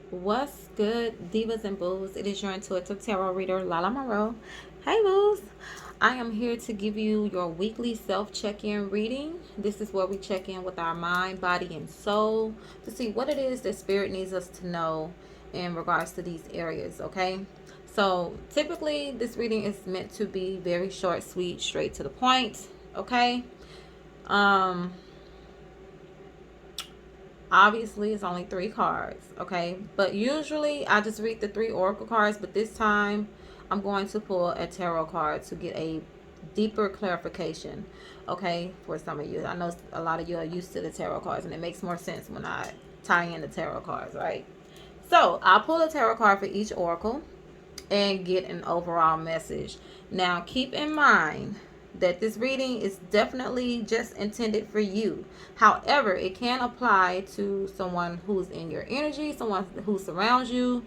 What's good, divas and booze? It is your intuitive tarot reader, Lala Monroe. Hey, booze. I am here to give you your weekly self check-in reading. This is where we check in with our mind, body, and soul to see what it is that spirit needs us to know in regards to these areas, okay? So, typically, this reading is meant to be very short, sweet, straight to the point, okay? Um, Obviously it's only 3 cards, okay, but usually I just read the 3 oracle cards, but this time I'm going to pull a tarot card to get a deeper clarification, okay, for some of you. I know a lot of you are used to the tarot cards, and it makes more sense when I tie in the tarot cards, right? So I'll pull a tarot card for each oracle and get an overall message. Now, keep in mind that this reading is definitely just intended for you. However, it can apply to someone who's in your energy, someone who surrounds you,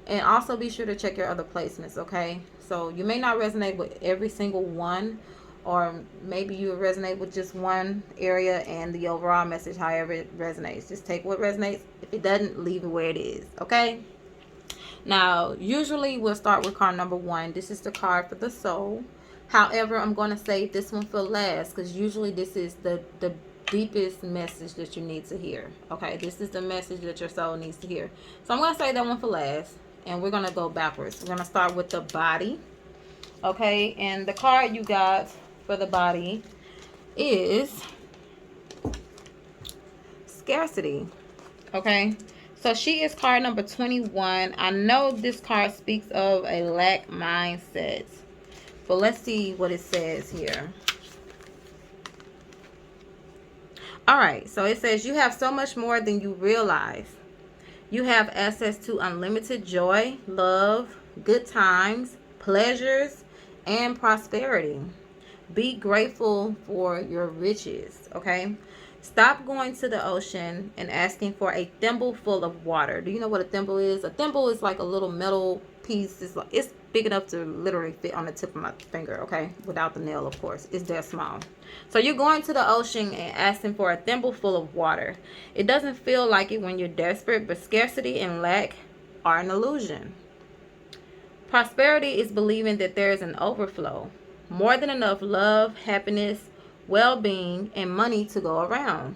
and also be sure to check your other placements, okay? So you may not resonate with every single one, or maybe you resonate with just one area and the overall message, however it resonates. Just take what resonates. If it doesn't, leave it where it is, okay? Now, usually we'll start with card number 1. This is the card for the soul. However, I'm going to save this one for last because usually this is the deepest message that you need to hear. Okay, this is the message that your soul needs to hear. So I'm going to save that one for last, and we're going to go backwards. We're going to start with the body. Okay, and the card you got for the body is scarcity. Okay, so she is card number 21. I know this card speaks of a lack mindset, but let's see what it says here. All right, so it says you have so much more than you realize. You have access to unlimited joy, love, good times, pleasures, and prosperity. Be grateful for your riches, okay? Stop going to the ocean and asking for a thimble full of water. Do you know what a thimble is? A thimble is like a little metal piece. It's big enough to literally fit on the tip of my finger, okay? Without the nail, of course. It's that small. So you're going to the ocean and asking for a thimble full of water. It doesn't feel like it when you're desperate, but scarcity and lack are an illusion. Prosperity is believing that there is an overflow. More than enough love, happiness, well-being, and money to go around.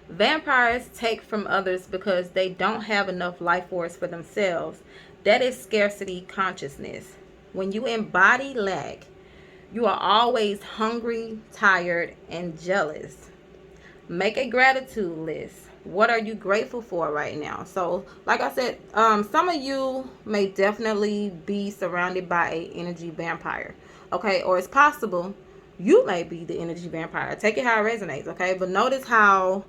Vampires take from others because they don't have enough life force for themselves. That is scarcity consciousness. When you embody lack, you are always hungry, tired, and jealous. Make a gratitude list. What are you grateful for right now? So, like I said, some of you may definitely be surrounded by an energy vampire. Okay, or it's possible you may be the energy vampire. Take it how it resonates, okay? But notice how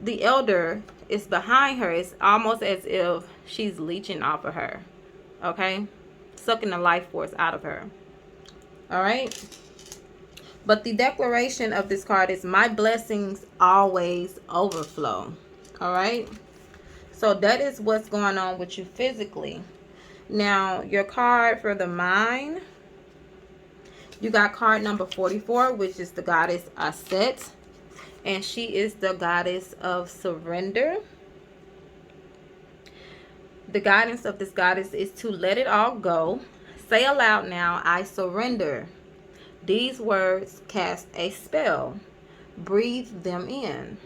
the elder is behind her. It's almost as if she's leeching off of her, okay? Sucking the life force out of her, all right? But the declaration of this card is my blessings always overflow, all right? So that is what's going on with you physically. Now, your card for the mind, you got card number 44, which is the goddess Aset, and she is the goddess of surrender. The guidance of this goddess is to let it all go. Say aloud now, I surrender. These words cast a spell. Breathe them in.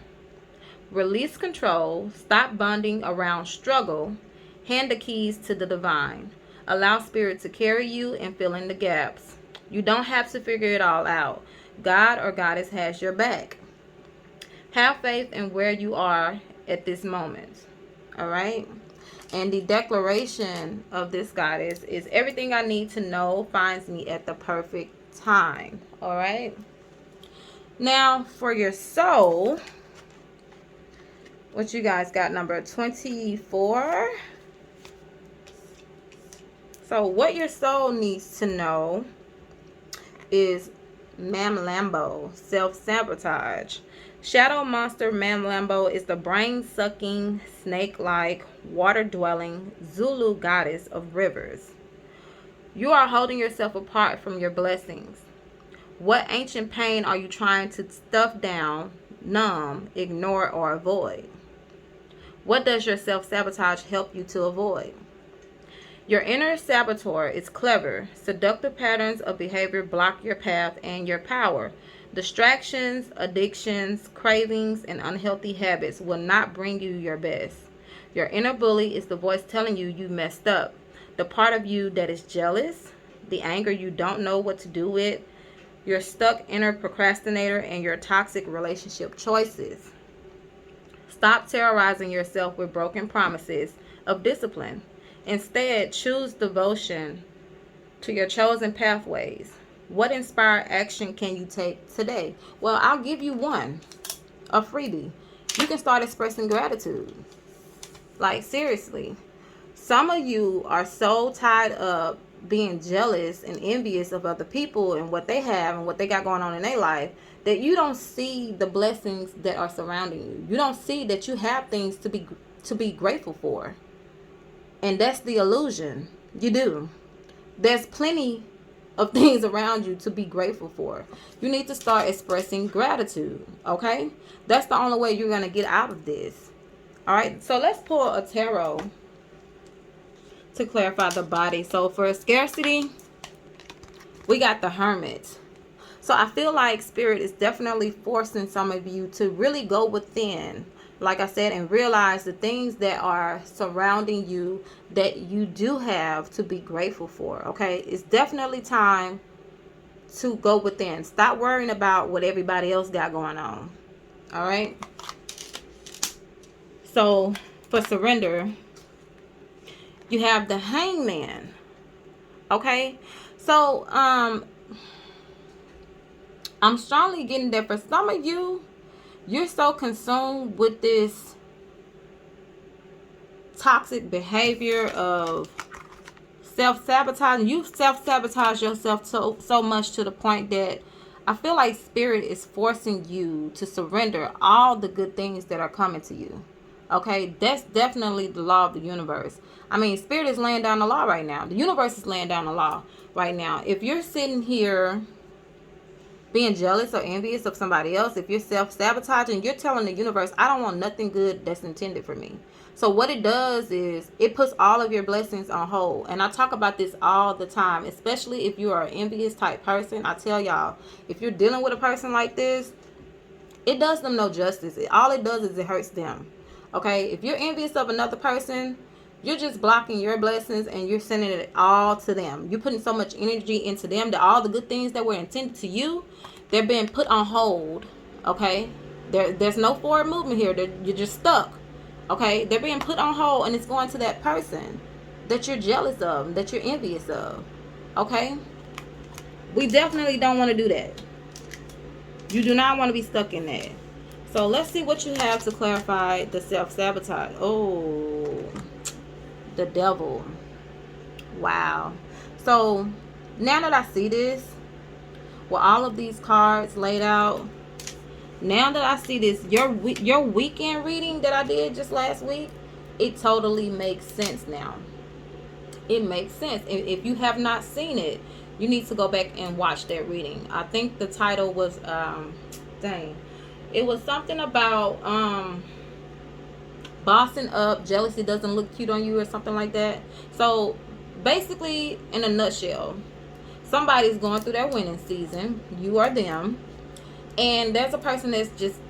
Release control. Stop bonding around struggle. Hand the keys to the divine. Allow spirit to carry you and fill in the gaps. You don't have to figure it all out. God or goddess has your back. Have faith in where you are at this moment. All right? And the declaration of this goddess is everything I need to know finds me at the perfect time. All right? Now, for your soul, what you guys got, number 24. So what your soul needs to know is Mam Lambo, self-sabotage. Shadow monster Mam Lambo is the brain-sucking, snake-like, water-dwelling Zulu goddess of rivers. You are holding yourself apart from your blessings. What ancient pain are you trying to stuff down, numb, ignore, or avoid? What does your self-sabotage help you to avoid? Your inner saboteur is clever. Seductive patterns of behavior block your path and your power. Distractions, addictions, cravings, and unhealthy habits will not bring you your best. Your inner bully is the voice telling you you messed up. The part of you that is jealous, the anger you don't know what to do with, your stuck inner procrastinator, and your toxic relationship choices. Stop terrorizing yourself with broken promises of discipline. Instead, choose devotion to your chosen pathways. What inspired action can you take today? Well, I'll give you one, a freebie. You can start expressing gratitude. Like, seriously. Some of you are so tied up being jealous and envious of other people and what they have and what they got going on in their life that you don't see the blessings that are surrounding you. You don't see that you have things to be grateful for. And that's the illusion. You do. There's plenty of things around you to be grateful for. You need to start expressing gratitude, okay? That's the only way you're going to get out of this. All right, so let's pull a tarot to clarify the body. So for scarcity, we got the Hermit. So I feel like Spirit is definitely forcing some of you to really go within, like I said, and realize the things that are surrounding you that you do have to be grateful for, okay? It's definitely time to go within. Stop worrying about what everybody else got going on, all right? So for surrender, you have the Hangman, okay? So I'm strongly getting that for some of you, you're so consumed with this toxic behavior of self-sabotage. You self-sabotage yourself so much to the point that I feel like Spirit is forcing you to surrender all the good things that are coming to you. Okay, that's definitely the law of the universe. I mean, Spirit is laying down the law right now. The universe is laying down the law right now. If you're sitting here being jealous or envious of somebody else, if you're self-sabotaging, you're telling the universe, I don't want nothing good that's intended for me. So what it does is it puts all of your blessings on hold. And I talk about this all the time, especially if you are an envious type person. I tell y'all, if you're dealing with a person like this, it does them no justice. All it does is it hurts them. Okay, if you're envious of another person, you're just blocking your blessings and you're sending it all to them. You're putting so much energy into them that all the good things that were intended to you, they're being put on hold. Okay, there's no forward movement here. You're just stuck. Okay, they're being put on hold and it's going to that person that you're jealous of, that you're envious of. Okay, we definitely don't want to do that. You do not want to be stuck in that. So let's see what you have to clarify the self-sabotage. Oh, the Devil. Wow. So now that I see this, with all of these cards laid out, now that I see this, your weekend reading that I did just last week, it totally makes sense now. It makes sense. If you have not seen it, you need to go back and watch that reading. I think the title was it was something about bossing up, jealousy doesn't look cute on you or something like that. So basically, in a nutshell, somebody's going through their winning season, you or them, and there's a person that's just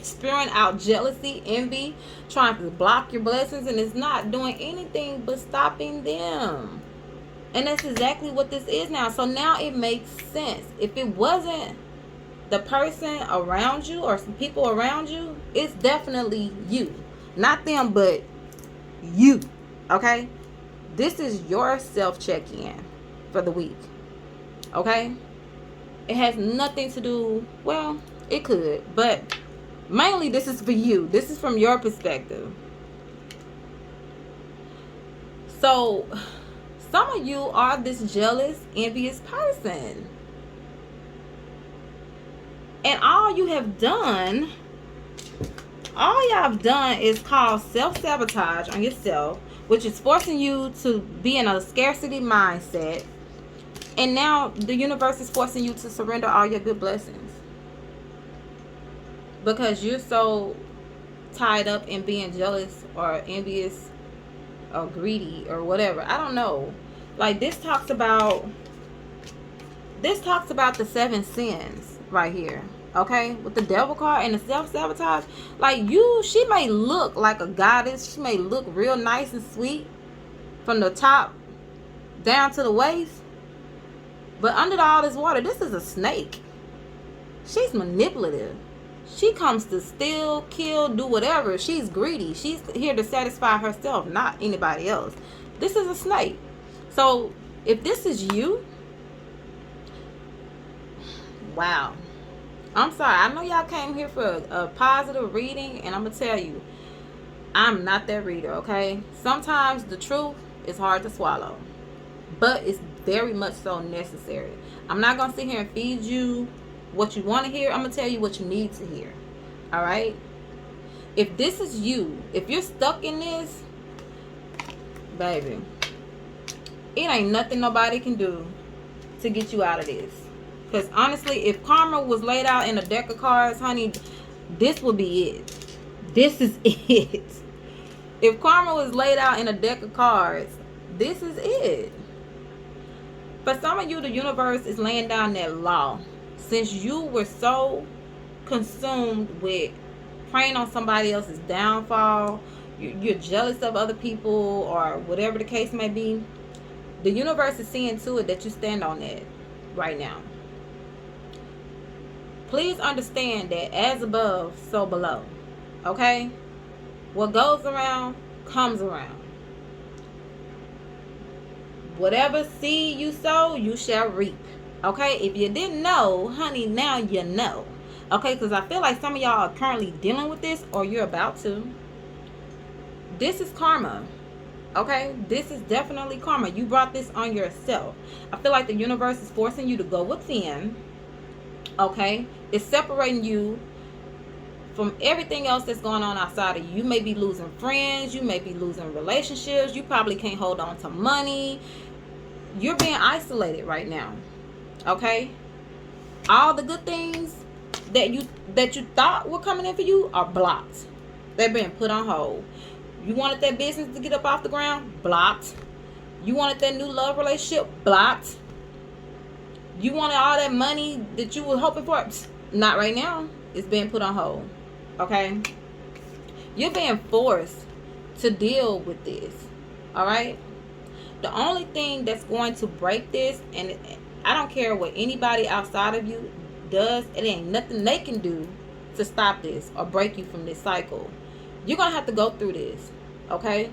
spewing out jealousy, envy, trying to block your blessings, and it's not doing anything but stopping them. And that's exactly what this is now. So now it makes sense. If it wasn't the person around you or some people around you, it's definitely you. Not them, but you. Okay? This is your self-check-in for the week. Okay? It has nothing to do, well, it could, but mainly this is for you. This is from your perspective. So some of you are this jealous, envious person. And all y'all have done is cause self-sabotage on yourself, which is forcing you to be in a scarcity mindset. And now the universe is forcing you to surrender all your good blessings, because you're so tied up in being jealous or envious or greedy or whatever. I don't know. Like, this talks about the 7 sins right here. Okay, with the devil card and the self-sabotage. Like, she may look like a goddess. She may look real nice and sweet from the top down to the waist, but under all this water, this is a snake. She's manipulative. She comes to steal, kill, do whatever. She's greedy. She's here to satisfy herself, not anybody else. This is a snake. So if this is you, wow. I'm sorry. I know y'all came here for a positive reading, and I'm going to tell you, I'm not that reader, okay? Sometimes the truth is hard to swallow, but it's very much so necessary. I'm not going to sit here and feed you what you want to hear. I'm going to tell you what you need to hear, all right? If this is you, if you're stuck in this, baby, it ain't nothing nobody can do to get you out of this. Because honestly, if karma was laid out in a deck of cards, honey, this would be it. This is it. If karma was laid out in a deck of cards, this is it. For some of you, the universe is laying down that law. Since you were so consumed with preying on somebody else's downfall, you're jealous of other people or whatever the case may be, the universe is seeing to it that you stand on that right now. Please understand that as above, so below. Okay? What goes around, comes around. Whatever seed you sow, you shall reap. Okay? If you didn't know, honey, now you know. Okay? Because I feel like some of y'all are currently dealing with this, or you're about to. This is karma. Okay? This is definitely karma. You brought this on yourself. I feel like the universe is forcing you to go within. Okay? It's separating you from everything else that's going on outside of you. You may be losing friends. You may be losing relationships. You probably can't hold on to money. You're being isolated right now. Okay? All the good things that you thought were coming in for you are blocked. They're being put on hold. You wanted that business to get up off the ground? Blocked. You wanted that new love relationship? Blocked. You wanted all that money that you were hoping for? Not right now. It's being put on hold. Okay? You're being forced to deal with this. Alright? The only thing that's going to break this, and I don't care what anybody outside of you does, it ain't nothing they can do to stop this or break you from this cycle. You're going to have to go through this. Okay?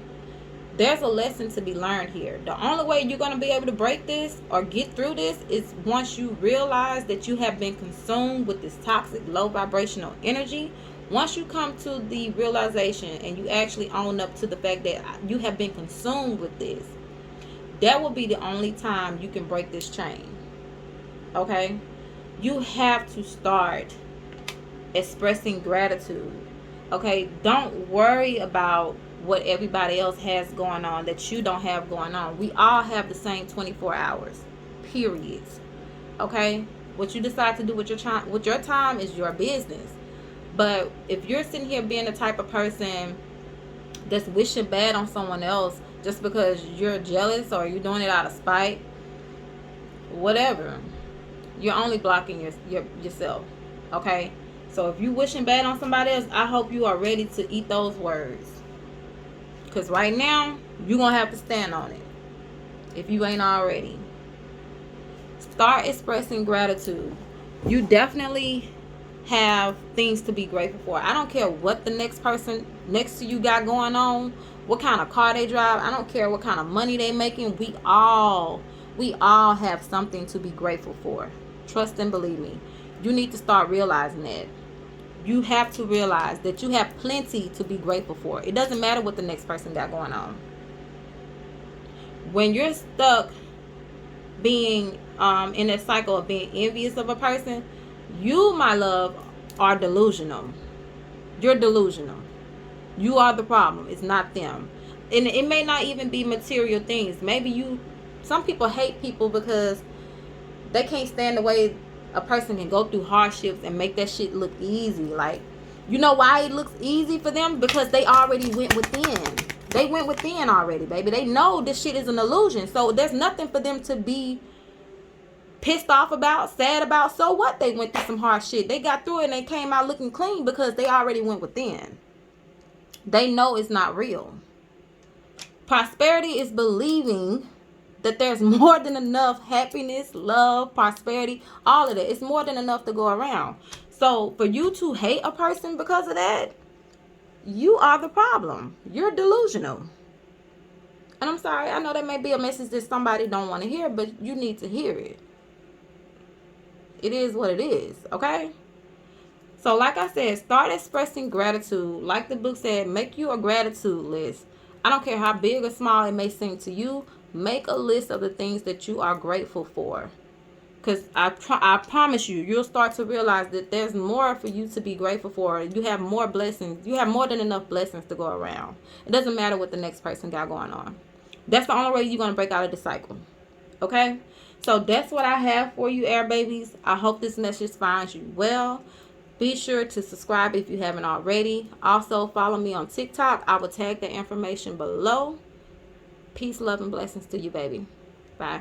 There's a lesson to be learned here. The only way you're going to be able to break this or get through this is once you realize that you have been consumed with this toxic, low vibrational energy. Once you come to the realization and you actually own up to the fact that you have been consumed with this, that will be the only time you can break this chain. Okay? You have to start expressing gratitude. Okay? Don't worry about what everybody else has going on that you don't have going on. We all have the same 24 hours. Period. Okay? What you decide to do with your time is your business. But if you're sitting here being the type of person that's wishing bad on someone else just because you're jealous or you're doing it out of spite, whatever, you're only blocking yourself. Okay? So if you're wishing bad on somebody else, I hope you are ready to eat those words. Because right now, you're going to have to stand on it. If you ain't already. Start expressing gratitude. You definitely have things to be grateful for. I don't care what the next person next to you got going on. What kind of car they drive. I don't care what kind of money they making. We all have something to be grateful for. Trust and believe me. You need to start realizing that. You have to realize that you have plenty to be grateful for. It doesn't matter what the next person got going on. When you're stuck being in that cycle of being envious of a person, you, my love, are delusional. You're delusional. You are the problem. It's not them. And it may not even be material things. Maybe some people hate people because they can't stand the way a person can go through hardships and make that shit look easy. Like, You know why it looks easy for them? Because they already went within. They went within already, baby. They know this shit is an illusion. So there's nothing for them to be pissed off about, sad about. So what? They went through some hard shit. They got through it and they came out looking clean because they already went within. They know it's not real. Prosperity is believing that there's more than enough happiness, love, prosperity, all of that. It's more than enough to go around. So for you to hate a person because of that, you are the problem. You're delusional. And I'm sorry, I know that may be a message that somebody don't want to hear, but you need to hear it. It is what it is, okay? So like I said, start expressing gratitude. Like the book said, make you a gratitude list. I don't care how big or small it may seem to you. Make a list of the things that you are grateful for. Because I promise you, you'll start to realize that there's more for you to be grateful for. You have more blessings. You have more than enough blessings to go around. It doesn't matter what the next person got going on. That's the only way you're going to break out of the cycle. Okay? So that's what I have for you, air babies. I hope this message finds you well. Be sure to subscribe if you haven't already. Also, follow me on TikTok. I will tag the information below. Peace, love, and blessings to you, baby. Bye.